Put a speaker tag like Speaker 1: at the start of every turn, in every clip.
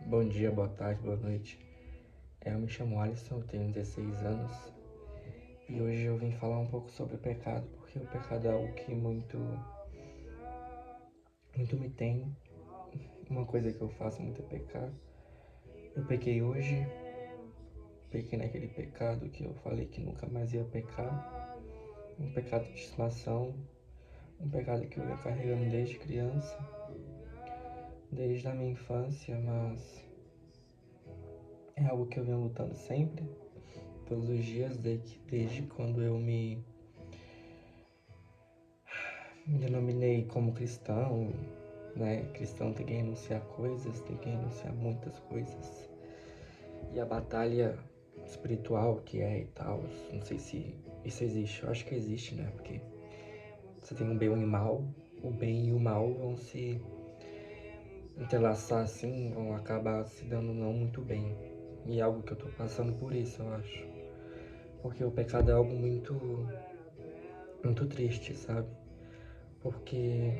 Speaker 1: Bom dia, boa tarde, boa noite. Eu me chamo Alisson, eu tenho 16 anos e hoje eu vim falar um pouco sobre o pecado, porque o pecado é algo que muito me tem. Uma coisa que eu faço muito é pecar. Eu pequei hoje, pequei naquele pecado que eu falei que nunca mais ia pecar, um pecado de estimação, um pecado que eu ia carregando desde criança, desde a minha infância, mas é algo que eu venho lutando sempre, todos os dias, desde quando eu me denominei como cristão, né? Cristão tem que renunciar coisas, tem que renunciar muitas coisas. E a batalha espiritual que é e tal, não sei se isso existe, eu acho que existe, né? Porque você tem o bem e o mal, o bem e o mal vão se entrelaçar assim, vão acabar se dando não muito bem. E é algo que eu tô passando por isso, eu acho. Porque o pecado é algo muito triste, sabe? Porque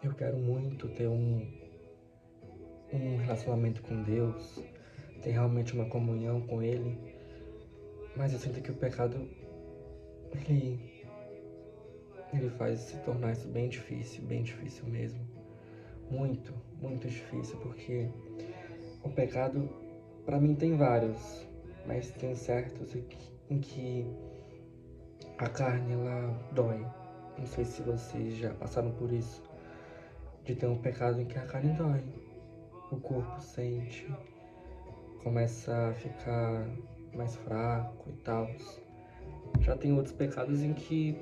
Speaker 1: eu quero muito ter um relacionamento com Deus, ter realmente uma comunhão com Ele, mas eu sinto que o pecado, ele, ele faz se tornar isso bem difícil mesmo. Muito difícil, porque o pecado, pra mim, tem vários, mas tem certos em que a carne, ela dói. Não sei se vocês já passaram por isso, de ter um pecado em que a carne dói, o corpo sente, começa a ficar mais fraco e tal. Já tem outros pecados em que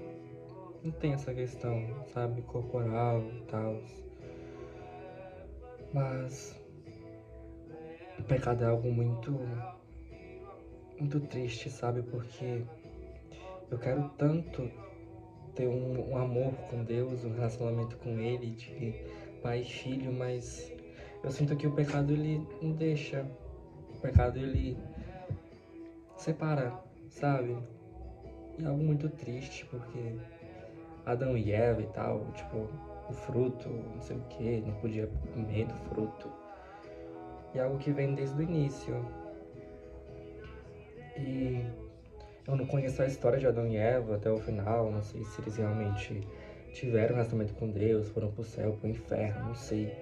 Speaker 1: não tem essa questão, sabe, corporal e tal. Mas o pecado é algo muito triste, sabe, porque eu quero tanto ter um amor com Deus, um relacionamento com Ele, de pai e filho, mas eu sinto que o pecado, ele não deixa. O pecado, ele separa, sabe? E é algo muito triste, porque Adão e Eva e tal, tipo, o fruto, não sei o que, não podia comer do fruto. E é algo que vem desde o início. E eu não conheço a história de Adão e Eva até o final, não sei se eles realmente tiveram um relacionamento com Deus, foram pro céu, pro inferno, não sei.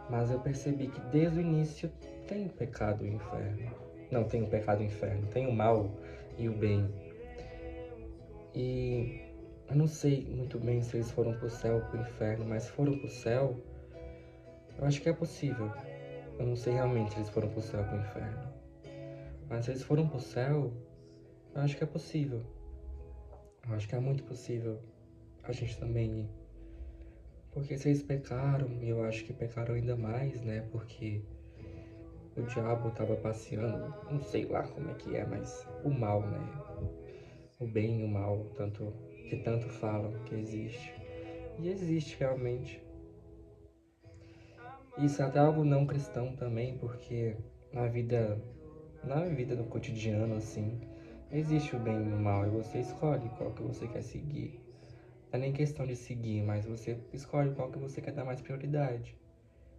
Speaker 1: Mas eu percebi que desde o início tem o pecado e o inferno. Não tem o pecado e o inferno, tem o mal e o bem. E eu não sei muito bem se eles foram pro céu ou pro inferno, mas se foram pro céu, eu acho que é possível. Eu não sei realmente se eles foram pro céu ou pro inferno. Mas se eles foram pro céu, eu acho que é possível. Eu acho que é muito possível a gente também ir. Porque se eles pecaram, e eu acho que pecaram ainda mais, né? Porque o diabo tava passeando, não sei lá como é que é, mas o mal, né? O bem e o mal, que tanto falam que existe. E existe realmente. Isso é até algo não cristão também, porque na vida, na vida do cotidiano, assim, existe o bem e o mal, e você escolhe qual que você quer seguir. Não é nem questão de seguir, mas você escolhe qual que você quer dar mais prioridade.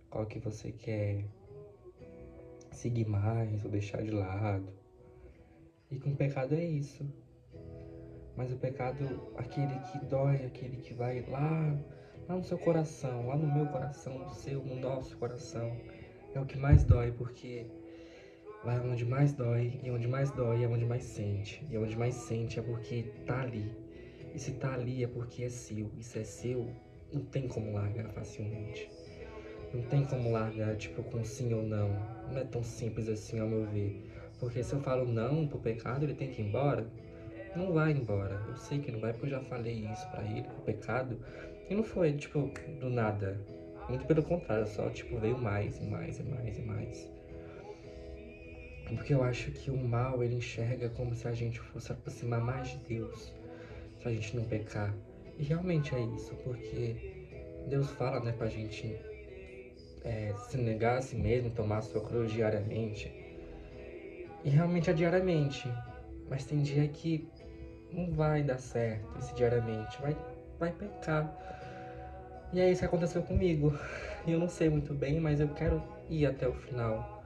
Speaker 1: Qual que você quer seguir mais ou deixar de lado. E com o pecado é isso. Mas o pecado, aquele que dói, aquele que vai lá no seu coração, lá no meu coração, no seu, no nosso coração, é o que mais dói, porque lá é onde mais dói, e onde mais dói é onde mais sente. E onde mais sente é porque tá ali. E se tá ali é porque é seu. E se é seu, não tem como largar facilmente. Não tem como largar, tipo, com sim ou não. Não é tão simples assim, ao meu ver. Porque se eu falo não pro pecado, ele tem que ir embora. Não vai embora. Eu sei que não vai, porque eu já falei isso pra ele, pro pecado. E não foi, tipo, do nada. Muito pelo contrário, só, tipo, veio mais e mais e mais e mais. Porque eu acho que o mal, ele enxerga como se a gente fosse aproximar mais de Deus, se a gente não pecar. E realmente é isso, porque Deus fala, né, pra gente se negar a si mesmo, tomar a sua cruz diariamente. E realmente é diariamente. Mas tem dia que não vai dar certo esse diariamente, vai pecar. E é isso que aconteceu comigo. E eu não sei muito bem, mas eu quero ir até o final.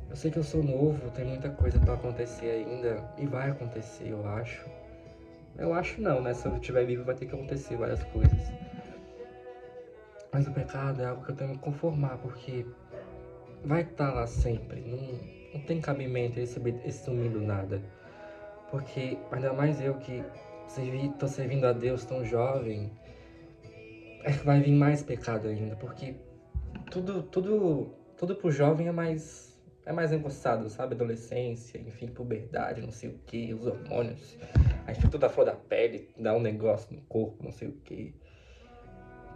Speaker 1: Eu sei que eu sou novo, tem muita coisa pra acontecer ainda. E vai acontecer, eu acho. Eu acho não, né? Se eu estiver vivo vai ter que acontecer várias coisas. Mas o pecado é algo que eu tenho que me conformar, porque vai estar lá sempre. Não tem cabimento esse sumir do nada. Porque ainda mais eu que tô servindo a Deus tão jovem, é que vai vir mais pecado ainda. Porque tudo pro jovem é mais engrossado, sabe? Adolescência, enfim, puberdade, não sei o que, os hormônios. Aí fica toda a flor da pele, dá um negócio no corpo, não sei o que.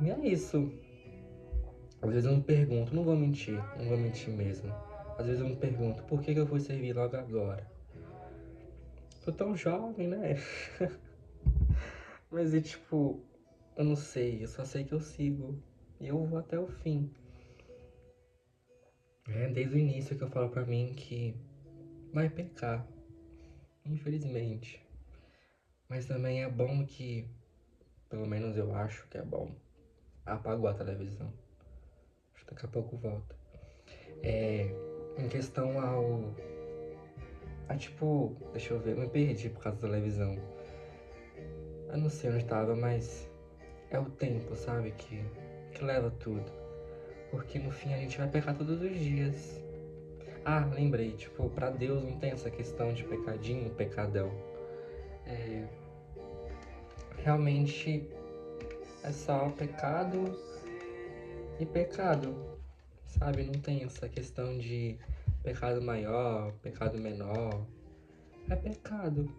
Speaker 1: E é isso. Às vezes eu me pergunto, não vou mentir mesmo. Às vezes eu me pergunto, por que eu fui servir logo agora? Tô tão jovem, né? Mas é tipo, eu não sei, eu só sei que eu sigo. E eu vou até o fim. É desde o início que eu falo pra mim que vai pecar, infelizmente. Mas também é bom que, pelo menos eu acho que é bom, apagou a televisão. Acho que daqui a pouco volta. É, em questão tipo, deixa eu ver, eu me perdi por causa da televisão. Eu não sei onde tava, mas é o tempo, sabe, que leva tudo. Porque no fim a gente vai pecar todos os dias. Ah, lembrei, tipo, pra Deus não tem essa questão de pecadinho, pecadão. Realmente é só pecado e pecado, sabe? Não tem essa questão de pecado maior, pecado menor. É pecado.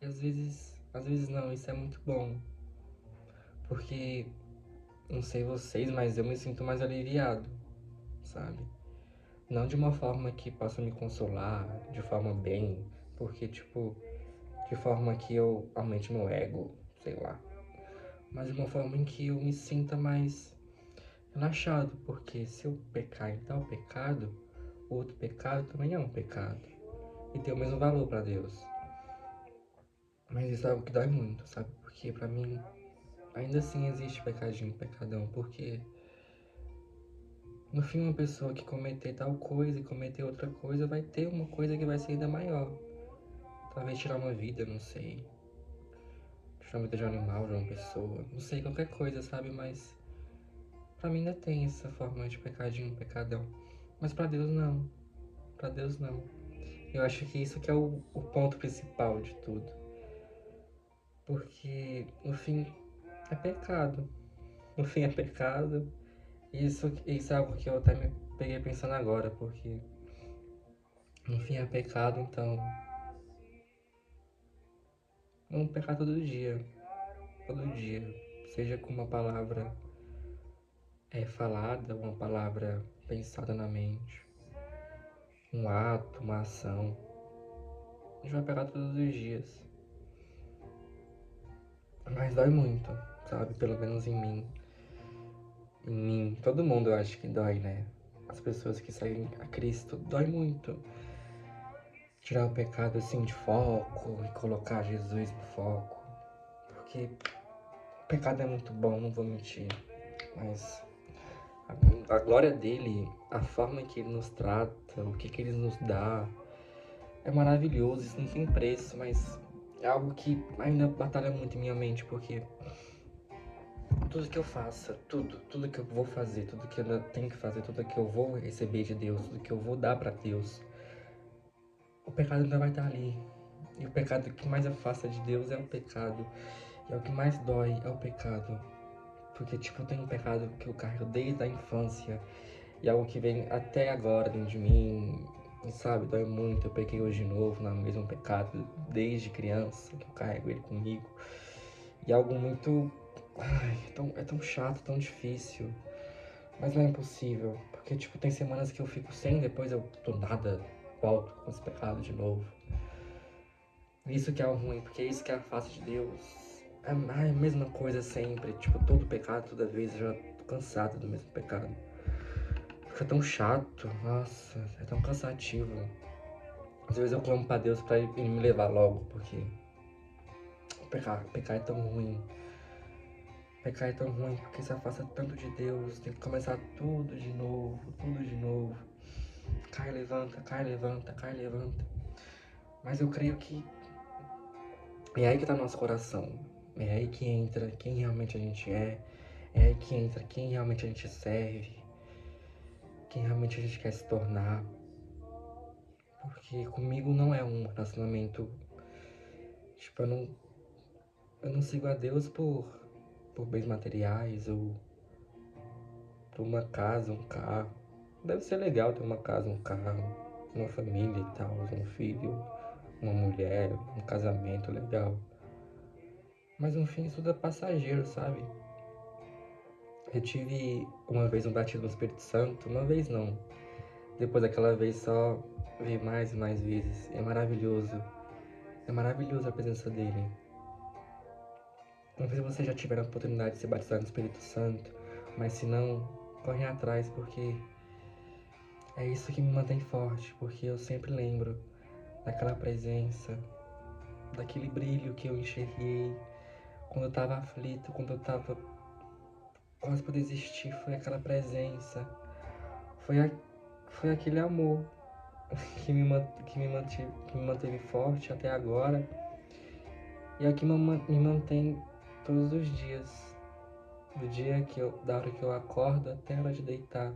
Speaker 1: E às vezes não, isso é muito bom. Porque, não sei vocês, mas eu me sinto mais aliviado, sabe? Não de uma forma que possa me consolar, de forma bem, porque, tipo, de forma que eu aumente meu ego, sei lá. Mas de uma forma em que eu me sinta mais relaxado, porque se eu pecar em tal pecado, o outro pecado também é um pecado. E tem o mesmo valor pra Deus. Mas isso é algo que dói muito, sabe? Porque pra mim, ainda assim existe pecadinho, pecadão, porque no fim uma pessoa que cometer tal coisa e cometer outra coisa vai ter uma coisa que vai ser ainda maior. Talvez tirar uma vida, não sei. Tirar uma vida de um animal, de uma pessoa, não sei, qualquer coisa, sabe? Mas pra mim ainda tem essa forma de pecadinho, pecadão. Mas pra Deus não. Pra Deus não. Eu acho que isso que é o ponto principal de tudo. Porque no fim é pecado. No fim é pecado. Isso é algo que eu até me peguei pensando agora, porque no fim é pecado, então vamos pecar todo dia. Todo dia. Seja com uma palavra falada, uma palavra pensada na mente, um ato, uma ação. A gente vai pecar todos os dias. Mas dói muito, sabe? Pelo menos em mim. Em mim, todo mundo eu acho que dói, né? As pessoas que seguem a Cristo, dói muito. Tirar o pecado assim de foco e colocar Jesus no foco. Porque o pecado é muito bom, não vou mentir. Mas a glória dele, a forma que ele nos trata, o que ele nos dá, é maravilhoso, isso não tem preço, mas é algo que ainda batalha muito em minha mente, porque tudo que eu faça, tudo que eu vou fazer, tudo que eu ainda tenho que fazer, tudo que eu vou receber de Deus, tudo que eu vou dar pra Deus, o pecado ainda vai estar ali. E o pecado que mais afasta de Deus é o pecado. E é o que mais dói é o pecado. Porque, tipo, tem um pecado que eu carrego desde a infância. E é algo que vem até agora dentro de mim. E sabe, dói muito. Eu pequei hoje de novo no mesmo pecado desde criança, que eu carrego ele comigo. E é algo muito. Ai, é tão chato, tão difícil. Mas não é impossível. Porque, tipo, tem semanas que eu fico sem, depois eu do nada volto com esse pecado de novo. Isso que é o ruim, porque isso que é a face de Deus. É a mesma coisa sempre. Tipo, todo pecado, toda vez. Eu já tô cansado do mesmo pecado. Fica tão chato. Nossa, é tão cansativo. Às vezes eu clamo pra Deus pra ele me levar logo, porque pecar é tão ruim. Pecar é tão ruim porque se afasta tanto de Deus, tem que começar tudo de novo, tudo de novo. Cai, levanta, cai, levanta, cai, levanta. Mas eu creio que é aí que tá nosso coração. É aí que entra quem realmente a gente é aí que entra quem realmente a gente serve, quem realmente a gente quer se tornar. Porque comigo não é um relacionamento, tipo, eu não sigo a Deus por bens materiais ou por uma casa, um carro. Deve ser legal ter uma casa, um carro, uma família e tal, um filho, uma mulher, um casamento legal. Mas no fim isso tudo é passageiro, sabe? Eu tive uma vez um batismo no Espírito Santo, uma vez não. Depois daquela vez só vi mais e mais vezes. É maravilhoso. É maravilhoso a presença dele. Não sei se vocês já tiveram a oportunidade de ser batizado no Espírito Santo, mas se não, corre atrás porque é isso que me mantém forte, porque eu sempre lembro daquela presença, daquele brilho que eu enxerguei quando eu tava aflito, quando eu tava quase por desistir, foi aquela presença, foi, a, foi aquele amor que me manteve forte até agora e é o que me mantém todos os dias, da hora que eu acordo até a hora de deitar.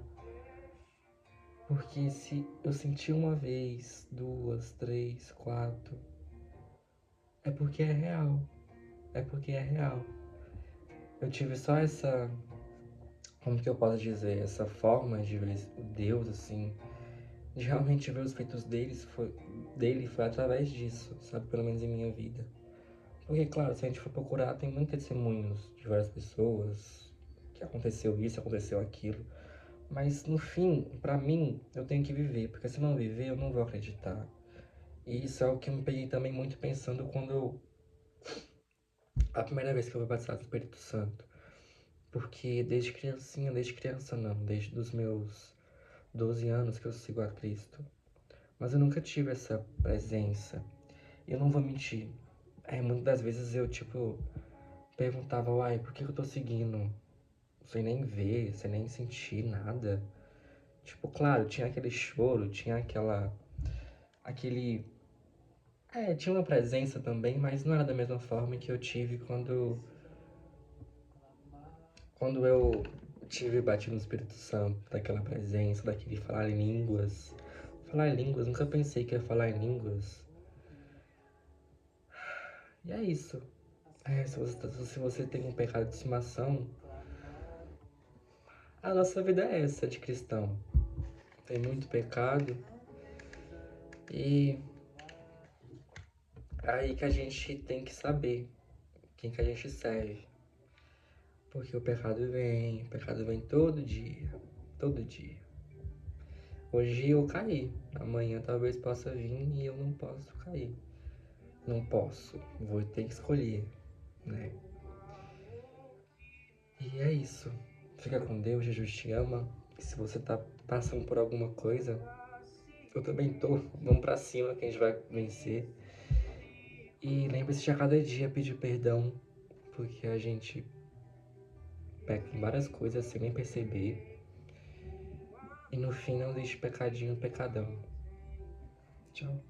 Speaker 1: Porque se eu sentir uma vez, duas, três, quatro, é porque é real. É porque é real. Eu tive só essa, como que eu posso dizer, essa forma de ver o Deus assim, de realmente ver os feitos dele foi através disso, sabe? Pelo menos em minha vida. Porque, claro, se a gente for procurar, tem muitos testemunhos de várias pessoas que aconteceu isso, aconteceu aquilo. Mas no fim, pra mim, eu tenho que viver, porque se eu não viver, eu não vou acreditar. E isso é o que eu me peguei também muito pensando a primeira vez que eu fui batizado no Espírito Santo. Porque desde criança não, desde os meus 12 anos que eu sigo a Cristo. Mas eu nunca tive essa presença. Eu não vou mentir. Muitas das vezes eu, tipo, perguntava, uai, por que eu tô seguindo? Sem nem ver, sem nem sentir nada. Tipo, claro, tinha aquele choro, tinha aquele... tinha uma presença também, mas não era da mesma forma que eu tive quando eu tive batido no Espírito Santo, daquela presença, daquele falar em línguas. Falar em línguas, nunca pensei que ia falar em línguas. E é isso. Se você tem um pecado de estimação, a nossa vida é essa de cristão. Tem muito pecado e é aí que a gente tem que saber quem que a gente serve. Porque o pecado vem todo dia, todo dia. Hoje eu caí, amanhã talvez possa vir e eu não posso cair. Não posso, vou ter que escolher, né? E é isso. Fica com Deus, Jesus te ama. E se você tá passando por alguma coisa, eu também tô. Vamos pra cima que a gente vai vencer. E lembre-se de a cada dia pedir perdão, porque a gente peca em várias coisas sem nem perceber. E no fim não deixe pecadinho pecadão. Tchau.